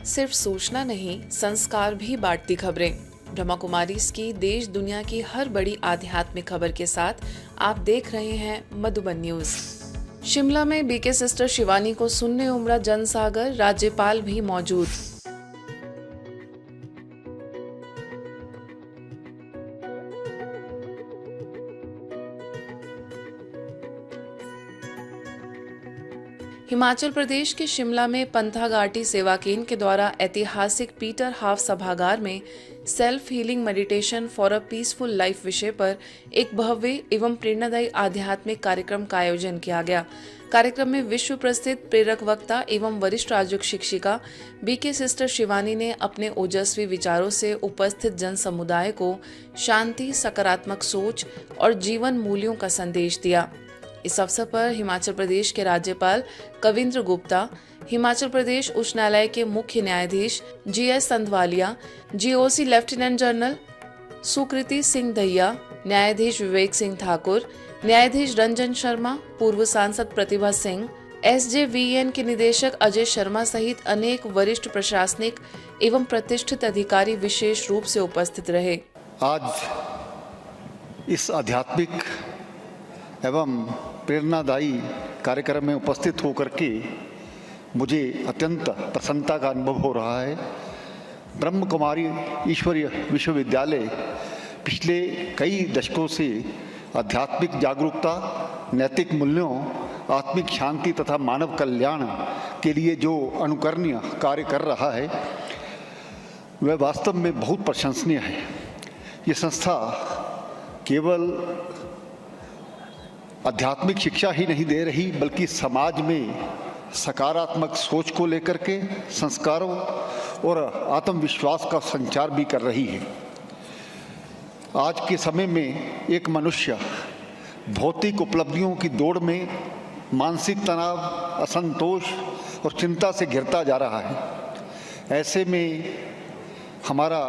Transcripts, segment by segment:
सिर्फ सूचना नहीं, संस्कार भी बांटती खबरें। ब्रह्मा कुमारीज की देश दुनिया की हर बड़ी आध्यात्मिक खबर के साथ आप देख रहे हैं मधुबन न्यूज। शिमला में बीके सिस्टर शिवानी को सुनने उमड़ा जनसागर, राज्यपाल भी मौजूद। हिमाचल प्रदेश के शिमला में पंथाघाटी सेवा केंद्र के द्वारा ऐतिहासिक पीटर हाफ सभागार में self healing meditation for a peaceful life विषय पर एक भव्य एवं प्रेरणादायी आध्यात्मिक कार्यक्रम का आयोजन किया गया। कार्यक्रम में विश्व प्रसिद्ध प्रेरक वक्ता एवं वरिष्ठ राजयोग शिक्षिका बीके सिस्टर शिवानी ने अपने ओजस्वी विचारों से उपस्थित जन समुदाय को शांति, सकारात्मक सोच और जीवन मूल्यों का संदेश दिया। इस अवसर पर हिमाचल प्रदेश के राज्यपाल कविंद्र गुप्ता, हिमाचल प्रदेश उच्च न्यायालय के मुख्य न्यायाधीश GS Sandhawalia, GOC lieutenant general Sukriti Singh Dahiya, न्यायाधीश विवेक सिंह ठाकुर, न्यायाधीश रंजन शर्मा, पूर्व सांसद प्रतिभा सिंह, एसजेवीएन के निदेशक अजय शर्मा सहित अनेक वरिष्ठ प्रशासनिक एवं प्रतिष्ठित अधिकारी विशेष रूप से उपस्थित रहे। आज इस आध्यात्मिक एवं प्रेरणादायी कार्यक्रम में उपस्थित होकर के मुझे अत्यंत प्रसन्नता का अनुभव हो रहा है। ब्रह्म कुमारी ईश्वरीय विश्वविद्यालय पिछले कई दशकों से आध्यात्मिक जागरूकता, नैतिक मूल्यों, आत्मिक शांति तथा मानव कल्याण के लिए जो अनुकरणीय कार्य कर रहा है वह वास्तव में बहुत प्रशंसनीय है। ये संस्था केवल आध्यात्मिक शिक्षा ही नहीं दे रही बल्कि समाज में सकारात्मक सोच को लेकर के संस्कारों और आत्मविश्वास का संचार भी कर रही है। आज के समय में एक मनुष्य भौतिक उपलब्धियों की दौड़ में मानसिक तनाव, असंतोष और चिंता से घिरता जा रहा है। ऐसे में हमारा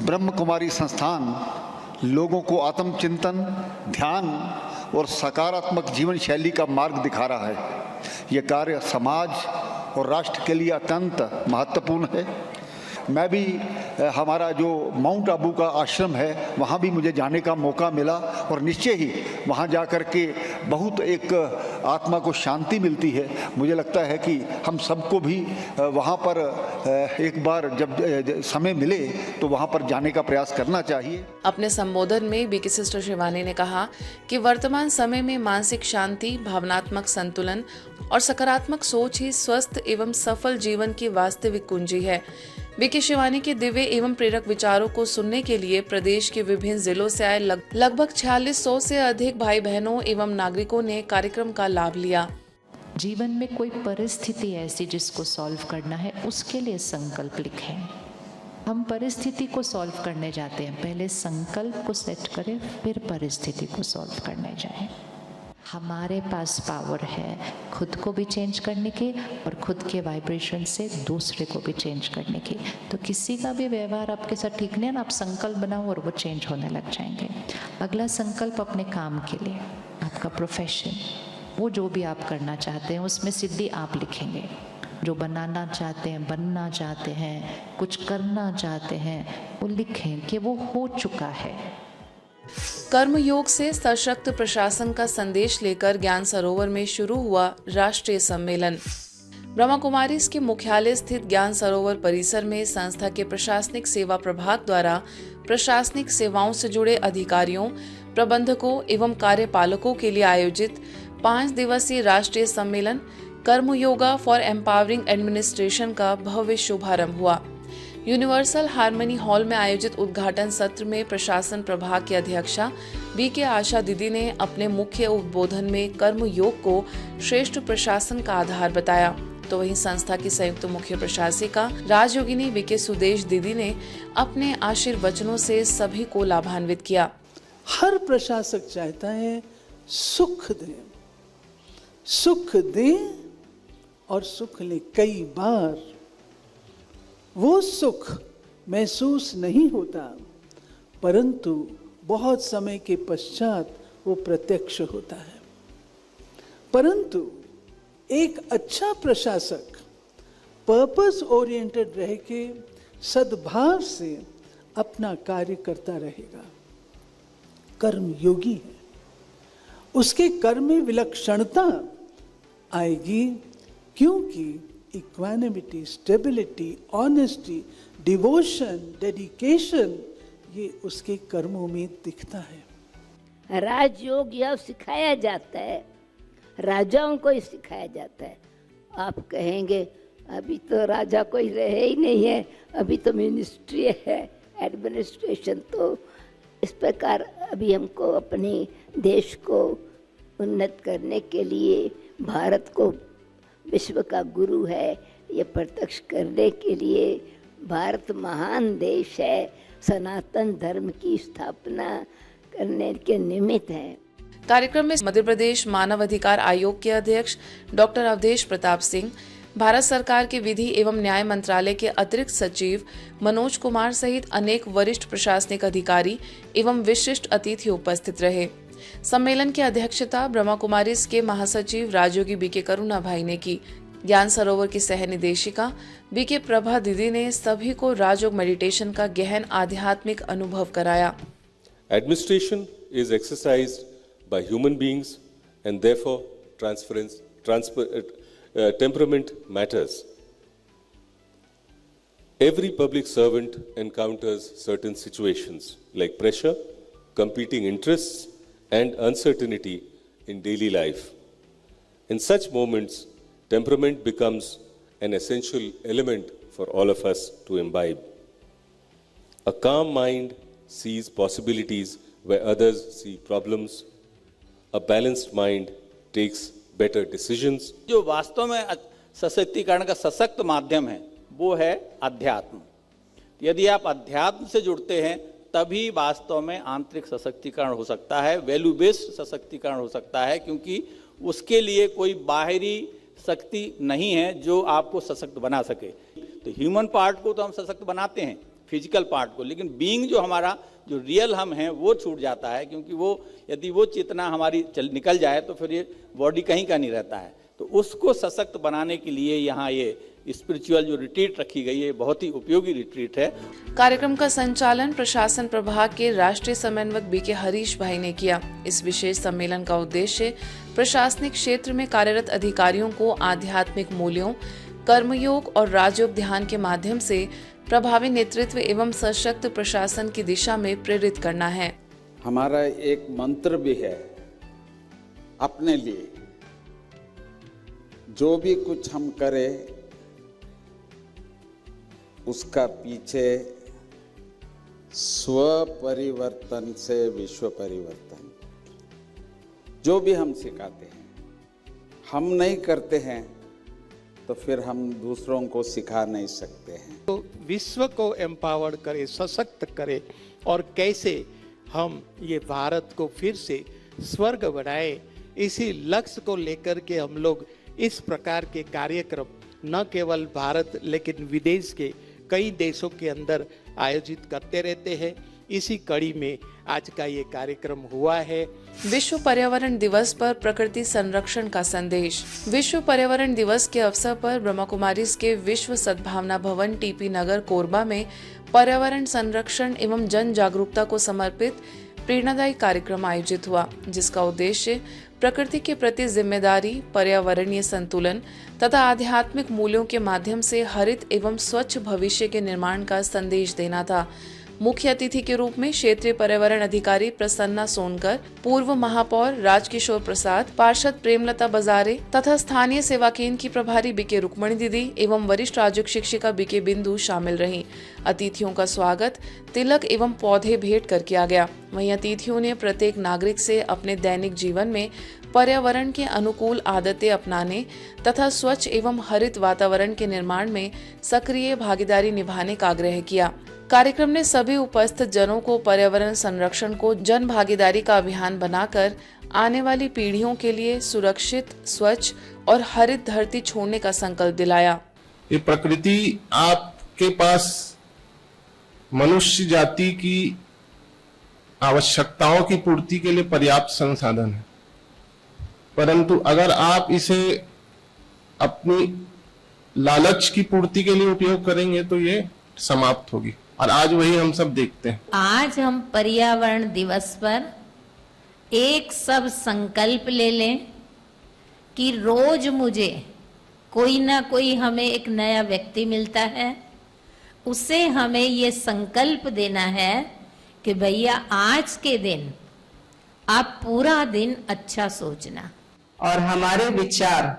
ब्रह्म कुमारी संस्थान लोगों को आत्मचिंतन, ध्यान और सकारात्मक जीवन शैली का मार्ग दिखा रहा है। यह कार्य समाज और राष्ट्र के लिए अत्यंत महत्वपूर्ण है। मैं भी हमारा जो माउंट आबू का आश्रम है वहाँ भी मुझे जाने का मौका मिला और निश्चय ही वहाँ जा कर के बहुत एक आत्मा को शांति मिलती है। मुझे लगता है कि हम सबको भी वहाँ पर एक बार जब समय मिले तो वहाँ पर जाने का प्रयास करना चाहिए। अपने संबोधन में बीके सिस्टर शिवानी ने कहा कि वर्तमान समय में मानसिक शांति, भावनात्मक संतुलन और सकारात्मक सोच ही स्वस्थ एवं सफल जीवन की वास्तविक कुंजी है। बीके शिवानी के दिव्य एवं प्रेरक विचारों को सुनने के लिए प्रदेश के विभिन्न जिलों से आए लगभग 4600 से अधिक भाई बहनों एवं नागरिकों ने कार्यक्रम का लाभ लिया। जीवन में कोई परिस्थिति ऐसी जिसको सॉल्व करना है, उसके लिए संकल्प लिखें। हम परिस्थिति को सॉल्व करने जाते हैं, पहले संकल्प को सेट करें, फिर परिस्थिति को सॉल्व करने जाएं। हमारे पास पावर है खुद को भी चेंज करने की और खुद के वाइब्रेशन से दूसरे को भी चेंज करने की। तो किसी का भी व्यवहार आपके साथ ठीक नहीं है ना, आप संकल्प बनाओ और वो चेंज होने लग जाएंगे। अगला संकल्प अपने काम के लिए, आपका प्रोफेशन, वो जो भी आप करना चाहते हैं उसमें सिद्धि आप लिखेंगे। जो बनाना चाहते हैं, बनना चाहते हैं, कुछ करना चाहते हैं, वो लिखें कि वो हो चुका है। कर्म योग से सशक्त प्रशासन का संदेश लेकर ज्ञान सरोवर में शुरू हुआ राष्ट्रीय सम्मेलन। ब्रह्मा कुमारीज के मुख्यालय स्थित ज्ञान सरोवर परिसर में संस्था के प्रशासनिक सेवा प्रभाग द्वारा प्रशासनिक सेवाओं से जुड़े अधिकारियों, प्रबंधकों एवं कार्यपालकों के लिए आयोजित 5 दिवसीय राष्ट्रीय सम्मेलन कर्म योगा फॉर एम्पावरिंग एडमिनिस्ट्रेशन का भव्य शुभारंभ हुआ। यूनिवर्सल हार्मनी हॉल में आयोजित उद्घाटन सत्र में प्रशासन प्रभाग की अध्यक्षा बीके आशा दीदी ने अपने मुख्य उद्बोधन में कर्म योग को श्रेष्ठ प्रशासन का आधार बताया। तो वहीं संस्था की संयुक्त मुख्य प्रशासिका राजयोगिनी बीके सुदेश दीदी ने अपने आशीर्वचनों से सभी को लाभान्वित किया। हर प्रशासक चाहता है सुख दे और सुख ले। कई बार वो सुख महसूस नहीं होता, परंतु बहुत समय के पश्चात वो प्रत्यक्ष होता है। परंतु एक अच्छा प्रशासक पर्पस ओरिएंटेड रह के सद्भाव से अपना कार्य करता रहेगा। कर्म योगी है, उसके कर्म में विलक्षणता आएगी, क्योंकि equanimity, stability, honesty, devotion, dedication, ये उसके कर्मों में दिखता है। राजयोग यह सिखाया जाता है, राजाओं को ही सिखाया जाता है। आप कहेंगे अभी तो राजा कोई रहे ही नहीं है, अभी तो मिनिस्ट्री है, एडमिनिस्ट्रेशन। तो इस प्रकार अभी हमको अपने देश को उन्नत करने के लिए, भारत को विश्व का गुरु है ये प्रत्यक्ष करने के लिए, भारत महान देश है, सनातन धर्म की स्थापना करने के निमित्त है। कार्यक्रम में मध्य प्रदेश मानव अधिकार आयोग के अध्यक्ष डॉक्टर अवधेश प्रताप सिंह, भारत सरकार के विधि एवं न्याय मंत्रालय के अतिरिक्त सचिव मनोज कुमार सहित अनेक वरिष्ठ प्रशासनिक अधिकारी एवं विशिष्ट अतिथि उपस्थित रहे। सम्मेलन की अध्यक्षता ब्रह्मा कुमारीज के महासचिव राजयोगी बीके करुणा भाई ने की। ज्ञान सरोवर की सह निदेशिका बीके प्रभा दीदी ने सभी को राजयोग मेडिटेशन का गहन आध्यात्मिक अनुभव कराया। Administration is exercised by human beings and therefore temperament matters. Every public servant encounters certain situations like pressure, competing interests, and uncertainty in daily life. In such moments, temperament becomes an essential element for all of us to imbibe. A calm mind sees possibilities where others see problems. A balanced mind takes better decisions. जो वास्तव में सशक्तिकरण का सशक्त माध्यम है वो है अध्यात्म। यदि आप अध्यात्म से जुड़ते हैं तभी वास्तव में आंतरिक सशक्तिकरण हो सकता है, वैल्यू बेस्ड सशक्तिकरण हो सकता है, क्योंकि उसके लिए कोई बाहरी शक्ति नहीं है जो आपको सशक्त बना सके। तो ह्यूमन पार्ट को तो हम सशक्त बनाते हैं, फिजिकल पार्ट को, लेकिन बीइंग जो हमारा जो रियल हम हैं वो छूट जाता है, क्योंकि वो यदि वो चेतना हमारी निकल जाए तो फिर ये बॉडी कहीं का नहीं रहता है। तो उसको सशक्त बनाने के लिए यहाँ ये स्पिरिचुअल जो रिट्रीट रखी गई है बहुत ही उपयोगी रिट्रीट है। कार्यक्रम का संचालन प्रशासन प्रभाग के राष्ट्रीय समन्वयक बीके हरीश भाई ने किया। इस विशेष सम्मेलन का उद्देश्य प्रशासनिक क्षेत्र में कार्यरत अधिकारियों को आध्यात्मिक मूल्यों, कर्मयोग और राजयोग ध्यान के माध्यम से प्रभावी नेतृत्व एवं सशक्त प्रशासन की दिशा में प्रेरित करना है। हमारा एक मंत्र भी है अपने लिए, जो भी कुछ हम करें उसका पीछे स्व परिवर्तन से विश्व परिवर्तन। जो भी हम सिखाते हैं, हम नहीं करते हैं तो फिर हम दूसरों को सिखा नहीं सकते हैं। तो विश्व को एम्पावर्ड करे, सशक्त करे, और कैसे हम ये भारत को फिर से स्वर्ग बनाए, इसी लक्ष्य को लेकर के हम लोग इस प्रकार के कार्यक्रम न केवल भारत लेकिन विदेश के कई देशों के अंदर आयोजित करते रहते हैं। इसी कड़ी में आज का ये कार्यक्रम हुआ है। विश्व पर्यावरण दिवस पर प्रकृति संरक्षण का संदेश। विश्व पर्यावरण दिवस के अवसर पर ब्रह्मा कुमारीज के विश्व सद्भावना भवन टीपी नगर कोरबा में पर्यावरण संरक्षण एवं जन जागरूकता को समर्पित प्रेरणादायी कार्यक्रम आयोजित हुआ, जिसका उद्देश्य प्रकृति के प्रति जिम्मेदारी, पर्यावरणीय संतुलन तथा आध्यात्मिक मूल्यों के माध्यम से हरित एवं स्वच्छ भविष्य के निर्माण का संदेश देना था। मुख्य अतिथि के रूप में क्षेत्रीय पर्यावरण अधिकारी प्रसन्ना सोनकर, पूर्व महापौर राजकिशोर प्रसाद, पार्षद प्रेमलता बजारे तथा स्थानीय सेवा केंद्र की प्रभारी बीके रुक्मणी दीदी एवं वरिष्ठ राजयोग शिक्षिका बीके बिंदु शामिल रहीं। अतिथियों का स्वागत तिलक एवं पौधे भेंट कर किया गया। वहीं अतिथियों ने प्रत्येक नागरिक से अपने दैनिक जीवन में पर्यावरण के अनुकूल आदतें अपनाने तथा स्वच्छ एवं हरित वातावरण के निर्माण में सक्रिय भागीदारी निभाने का आग्रह किया। कार्यक्रम ने सभी उपस्थित जनों को पर्यावरण संरक्षण को जन भागीदारी का अभियान बनाकर आने वाली पीढ़ियों के लिए सुरक्षित, स्वच्छ और हरित धरती छोड़ने का संकल्प दिलाया। ये प्रकृति आपके पास मनुष्य जाति की आवश्यकताओं की पूर्ति के लिए पर्याप्त संसाधन है, परंतु अगर आप इसे अपनी लालच की पूर्ति के लिए उपयोग करेंगे तो ये समाप्त होगी, और आज वही हम सब देखते हैं। आज हम पर्यावरण दिवस पर एक सब संकल्प ले लें कि रोज मुझे कोई ना कोई हमें एक नया व्यक्ति मिलता है, उसे हमें ये संकल्प देना है कि भैया आज के दिन आप पूरा दिन अच्छा सोचना। और हमारे विचार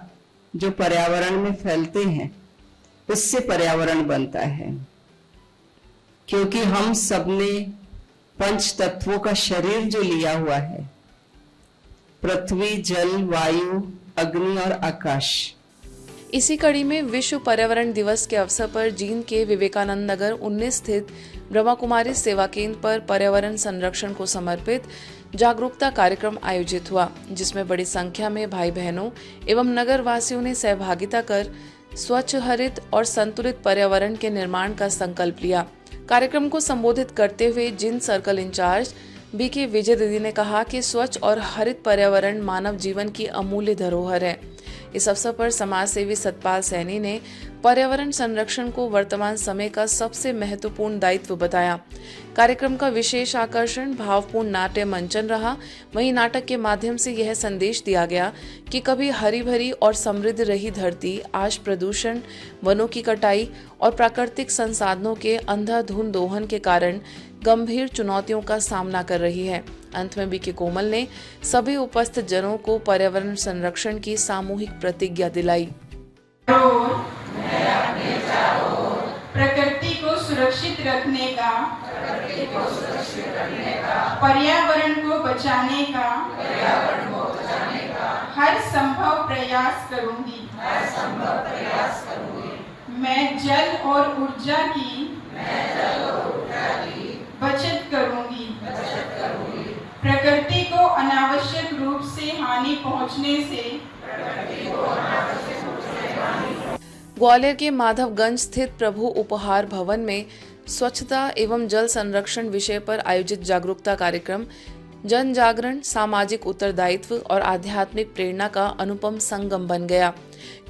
जो पर्यावरण में फैलते हैं उससे पर्यावरण बनता है, क्योंकि हम सबने पंच तत्वों का शरीर जो लिया हुआ है, पृथ्वी, जल, वायु, अग्नि और आकाश। इसी कड़ी में विश्व पर्यावरण दिवस के अवसर पर जींद के विवेकानंद नगर 19 स्थित ब्रह्मा कुमारी सेवा केंद्र पर पर्यावरण संरक्षण को समर्पित जागरूकता कार्यक्रम आयोजित हुआ, जिसमें बड़ी संख्या में भाई बहनों एवं नगर वासियों ने सहभागिता कर स्वच्छ, हरित और संतुलित पर्यावरण के निर्माण का संकल्प लिया। कार्यक्रम को संबोधित करते हुए जींद सर्कल इंचार्ज बीके विजय दीदी ने कहा कि स्वच्छ और हरित पर्यावरण मानव जीवन की अमूल्य धरोहर है। इस अवसर पर समाज सेवी सतपाल सैनी ने पर्यावरण संरक्षण को वर्तमान समय का सबसे महत्वपूर्ण दायित्व बताया। कार्यक्रम का विशेष आकर्षण भावपूर्ण नाट्य मंचन रहा। वहीं नाटक के माध्यम से यह संदेश दिया गया कि कभी हरी भरी और समृद्ध रही धरती आज प्रदूषण, वनों की कटाई और प्राकृतिक संसाधनों के अंधाधुंध दोहन के कारण गंभीर चुनौतियों का सामना कर रही है। अंत में बीके कोमल ने सभी उपस्थित जनों को पर्यावरण संरक्षण की सामूहिक प्रतिज्ञा दिलाई। प्रकृति को सुरक्षित रखने का, पर्यावरण को बचाने का हर संभव प्रयास करूंगी। मैं जल और ऊर्जा की बचत करूंगी। प्रकृति को अनावश्यक रूप से हानि पहुंचने से ग्वालियर के माधवगंज स्थित प्रभु उपहार भवन में स्वच्छता एवं जल संरक्षण विषय पर आयोजित जागरूकता कार्यक्रम जन जागरण, सामाजिक उत्तरदायित्व और आध्यात्मिक प्रेरणा का अनुपम संगम बन गया।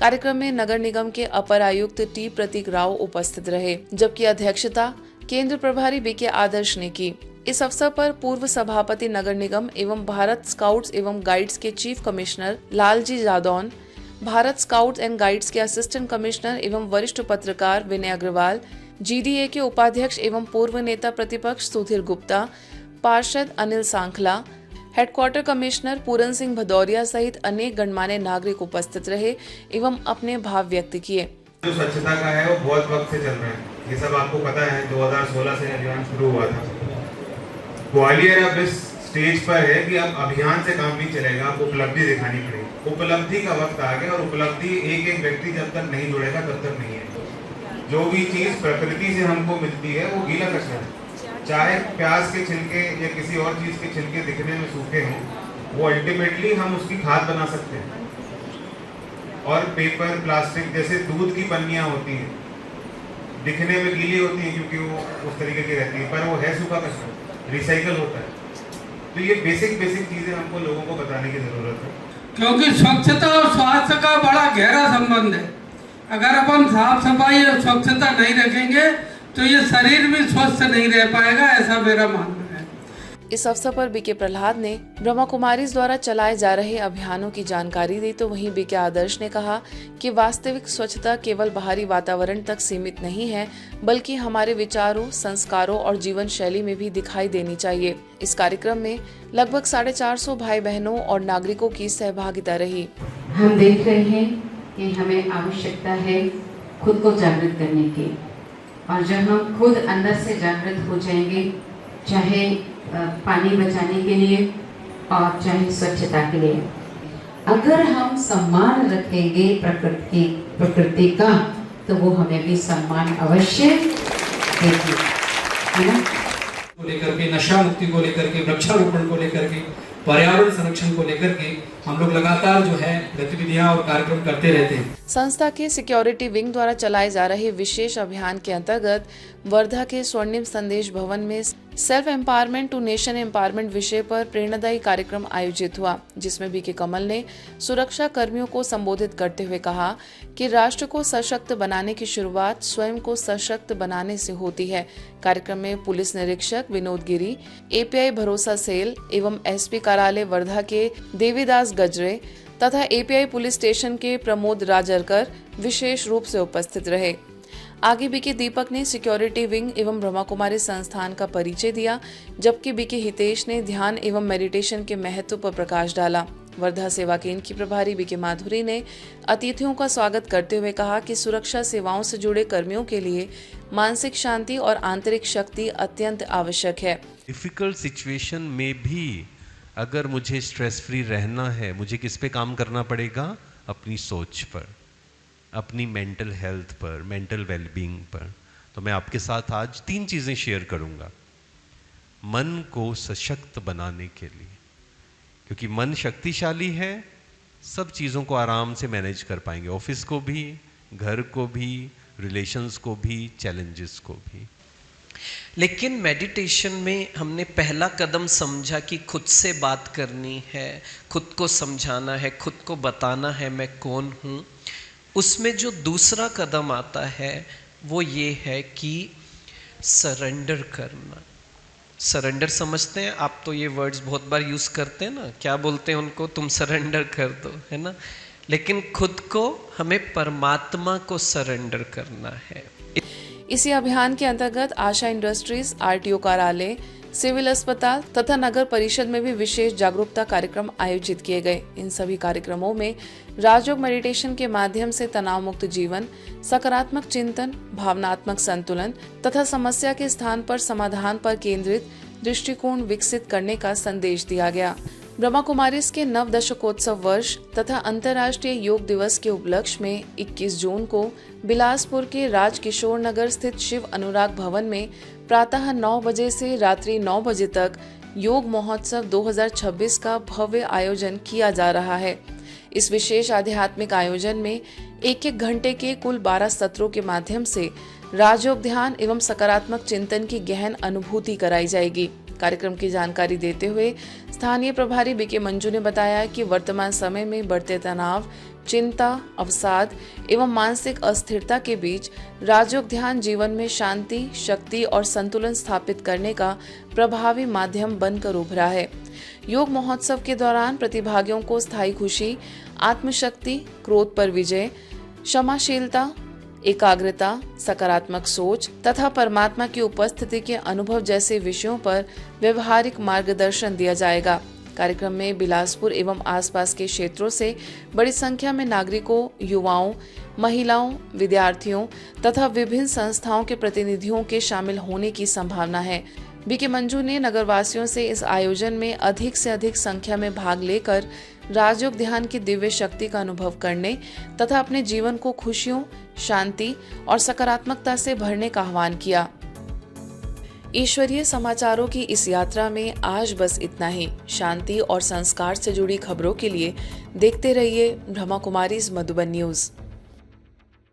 कार्यक्रम में नगर निगम के अपर आयुक्त टी प्रतीक राव उपस्थित रहे, जबकि अध्यक्षता केंद्र प्रभारी बीके आदर्श ने की। इस अवसर पर पूर्व सभापति नगर निगम एवं भारत स्काउट्स एवं गाइड्स के chief commissioner Lalji Jadaun, Bharat scouts and guides के असिस्टेंट कमिश्नर एवं वरिष्ठ पत्रकार विनय अग्रवाल, जीडीए के उपाध्यक्ष एवं पूर्व नेता प्रतिपक्ष सुधीर गुप्ता, पार्षद अनिल सांखला, हेडक्वार्टर कमिश्नर पूरन सिंह भदौरिया सहित अनेक गणमान्य नागरिक उपस्थित रहे एवं अपने भाव व्यक्त किए। जो स्वच्छता का है वो बहुत वक्त से चल रहा है, ये सब आपको पता है। 2016 से अभियान शुरू हुआ था। ग्वालियर अब इस स्टेज पर है कि अब अभियान से काम नहीं चलेगा, अब उपलब्धि दिखानी पड़ेगी। उपलब्धि का वक्त आ गया और उपलब्धि एक एक व्यक्ति जब तक नहीं जुड़ेगा तब तक नहीं है। जो भी चीज प्रकृति से हमको मिलती है वो गीला कचरा है, चाहे प्याज के छिलके या किसी और चीज के छिलके दिखने में सूखे हों, वो अल्टीमेटली हम उसकी खाद बना सकते हैं। और पेपर, प्लास्टिक जैसे दूध की पन्नियां होती हैं, दिखने में गीली होती हैं क्योंकि वो उस तरीके की रहती है, पर वो है सूखा कचरा, रिसाइकल होता है। तो ये बेसिक चीजें हमको लोगों को बताने की जरूरत है, क्योंकि स्वच्छता और स्वास्थ्य का बड़ा गहरा संबंध है। अगर अपन साफ सफाई और स्वच्छता नहीं रखेंगे तो ये शरीर भी स्वस्थ नहीं रह पाएगा, ऐसा मेरा मानना है। इस अवसर पर बीके प्रहलाद ने ब्रह्मा कुमारीज द्वारा चलाए जा रहे अभियानों की जानकारी दी, तो वहीं बीके आदर्श ने कहा कि वास्तविक स्वच्छता केवल बाहरी वातावरण तक सीमित नहीं है, बल्कि हमारे विचारों, संस्कारों और जीवन शैली में भी दिखाई देनी चाहिए। इस कार्यक्रम में लगभग 450 भाई बहनों और नागरिकों की सहभागिता रही। हम देख रहे हैं कि हमें आवश्यकता है खुद को जागृत करने की, और जब हम खुद अंदर से जागृत हो जाएंगे, चाहे पानी बचाने के लिए और चाहे स्वच्छता के लिए, अगर हम सम्मान रखेंगे प्रकृति का, तो वो हमें भी सम्मान अवश्य देगी, है ना। को लेकर के, नशा मुक्ति को लेकर के, वृक्षारोपण को लेकर के, पर्यावरण संरक्षण को लेकर के हम लोग लगातार जो है गतिविधियां और कार्यक्रम करते रहते हैं। संस्था के सिक्योरिटी विंग द्वारा चलाए जा रहे विशेष अभियान के अंतर्गत वर्धा के स्वर्णिम संदेश भवन में self empowerment to nation empowerment विषय पर प्रेरणादायी कार्यक्रम आयोजित हुआ, जिसमें बीके कमल ने सुरक्षा कर्मियों को संबोधित करते हुए कहा कि राष्ट्र को सशक्त बनाने की शुरुआत स्वयं को सशक्त बनाने से होती है। कार्यक्रम में पुलिस निरीक्षक विनोद गिरी, एपीआई भरोसा सेल एवं एसपी कार्यालय वर्धा के देवीदास गजरे तथा एपीआई पुलिस स्टेशन के प्रमोद राजरकर विशेष रूप से उपस्थित रहे। आगे बीके दीपक ने सिक्योरिटी विंग एवं ब्रह्मा कुमारी संस्थान का परिचय दिया, जबकि बीके हितेश ने ध्यान एवं मेडिटेशन के महत्व पर प्रकाश डाला। वर्धा सेवा केंद्र की प्रभारी बीके माधुरी ने अतिथियों का स्वागत करते हुए कहा कि सुरक्षा सेवाओं से जुड़े कर्मियों के लिए मानसिक शांति और आंतरिक शक्ति अत्यंत आवश्यक है। डिफिकल्ट सिचुएशन में भी अगर मुझे स्ट्रेस फ्री रहना है, मुझे किस पे काम करना पड़ेगा? अपनी सोच पर, अपनी मेंटल हेल्थ पर, मेंटल वेलबींग पर। तो मैं आपके साथ आज 3 चीज़ें शेयर करूंगा मन को सशक्त बनाने के लिए, क्योंकि मन शक्तिशाली है, सब चीज़ों को आराम से मैनेज कर पाएंगे, ऑफिस को भी, घर को भी, रिलेशंस को भी, चैलेंजेस को भी। लेकिन मेडिटेशन में हमने पहला कदम समझा कि खुद से बात करनी है, खुद को समझाना है, खुद को बताना है मैं कौन हूँ। उसमें जो दूसरा कदम आता है वो ये है कि सरेंडर करना। सरेंडर समझते हैं आप? तो ये वर्ड्स बहुत बार यूज़ करते हैं ना, क्या बोलते हैं उनको? तुम सरेंडर कर दो, है ना। लेकिन खुद को हमें परमात्मा को सरेंडर करना है। इसी अभियान के अंतर्गत आशा इंडस्ट्रीज, आरटीओ कार्यालय, सिविल अस्पताल तथा नगर परिषद में भी विशेष जागरूकता कार्यक्रम आयोजित किए गए। इन सभी कार्यक्रमों में राजयोग मेडिटेशन के माध्यम से तनाव मुक्त जीवन, सकारात्मक चिंतन, भावनात्मक संतुलन तथा समस्या के स्थान पर समाधान पर केंद्रित दृष्टिकोण विकसित करने का संदेश दिया गया। ब्रह्मा कुमारीज के नव दशकोत्सव वर्ष तथा अंतर्राष्ट्रीय योग दिवस के उपलक्ष्य में 21 जून को बिलासपुर के राजकिशोर नगर स्थित शिव अनुराग भवन में प्रातः 9 बजे से रात्रि 9 बजे तक योग महोत्सव 2026 का भव्य आयोजन किया जा रहा है। इस विशेष आध्यात्मिक आयोजन में 1-1 घंटे के कुल 12 सत्रों के माध्यम से राजयोग ध्यान एवं सकारात्मक चिंतन की गहन अनुभूति कराई जाएगी। कार्यक्रम की जानकारी देते हुए स्थानीय प्रभारी बीके मंजू ने बताया कि वर्तमान समय में बढ़ते तनाव, चिंता, अवसाद एवं मानसिक अस्थिरता के बीच राजयोग ध्यान जीवन में शांति, शक्ति और संतुलन स्थापित करने का प्रभावी माध्यम बनकर उभरा है। योग महोत्सव के दौरान प्रतिभागियों को स्थायी खुशी, आत्मशक्ति, क्रोध पर विजय, क्षमाशीलता, एकाग्रता, सकारात्मक सोच तथा परमात्मा की उपस्थिति के अनुभव जैसे विषयों पर व्यवहारिक मार्गदर्शन दिया जाएगा। कार्यक्रम में बिलासपुर एवं आसपास के क्षेत्रों से बड़ी संख्या में नागरिकों, युवाओं, महिलाओं, विद्यार्थियों तथा विभिन्न संस्थाओं के प्रतिनिधियों के शामिल होने की संभावना है। बीके मंजू ने नगरवासियों से इस आयोजन में अधिक से अधिक संख्या में भाग लेकर राजयोग ध्यान की दिव्य शक्ति का अनुभव करने तथा अपने जीवन को खुशियों, शांति और सकारात्मकता से भरने का आह्वान किया। ईश्वरीय समाचारों की इस यात्रा में आज बस इतना ही। शांति और संस्कार से जुड़ी खबरों के लिए देखते रहिए ब्रह्मा कुमारीज मधुबन न्यूज।